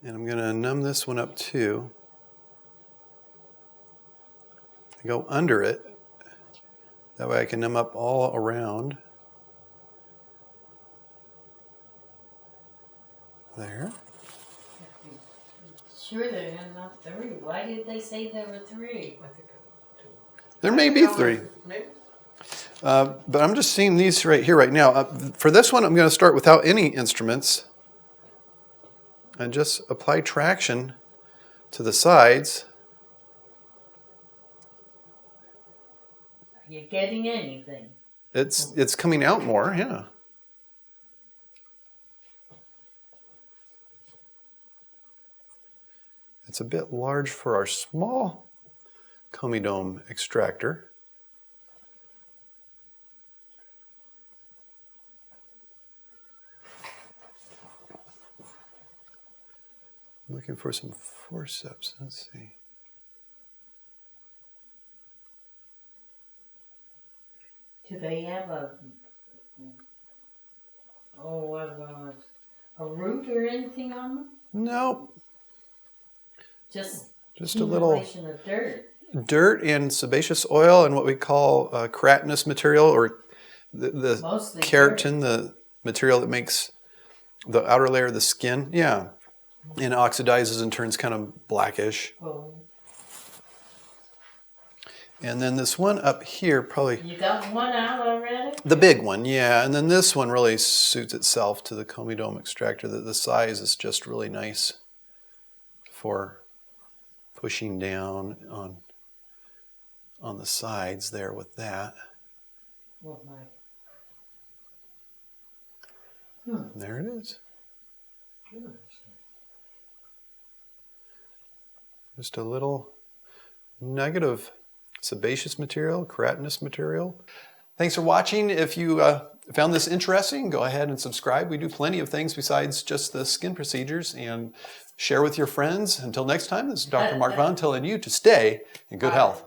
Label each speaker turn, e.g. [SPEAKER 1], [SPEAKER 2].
[SPEAKER 1] And I'm going to numb this one up too. Go under it. That way I can numb up all around. There.
[SPEAKER 2] Sure there are not 3. Why did they say there were 3?
[SPEAKER 3] I think 2.
[SPEAKER 1] There may be 3.
[SPEAKER 3] Maybe.
[SPEAKER 1] But I'm just seeing these right here, right now. For this one, I'm going to start without any instruments and just apply traction to the sides.
[SPEAKER 2] Are you getting anything?
[SPEAKER 1] It's coming out more, yeah. It's a bit large for our small comedone extractor. Looking for some forceps. Let's see.
[SPEAKER 2] Do they have a root or anything on them?
[SPEAKER 1] No.
[SPEAKER 2] Just
[SPEAKER 1] a little
[SPEAKER 2] of dirt.
[SPEAKER 1] Dirt and sebaceous oil and what we call keratinous material, or the keratin, the material that makes the outer layer of the skin. Yeah. And it oxidizes and turns kind of blackish.
[SPEAKER 2] Oh.
[SPEAKER 1] And then this one up here probably...
[SPEAKER 2] You got one out already?
[SPEAKER 1] The big one, yeah. And then this one really suits itself to the comedone extractor. The size is just really nice for pushing down on the sides there with that.
[SPEAKER 2] Oh my.
[SPEAKER 1] There it is. Just a little nugget of sebaceous material, keratinous material. Thanks for watching. If you found this interesting, go ahead and subscribe. We do plenty of things besides just the skin procedures, and share with your friends. Until next time, this is Dr. Mark Vaughn telling you to stay in good health.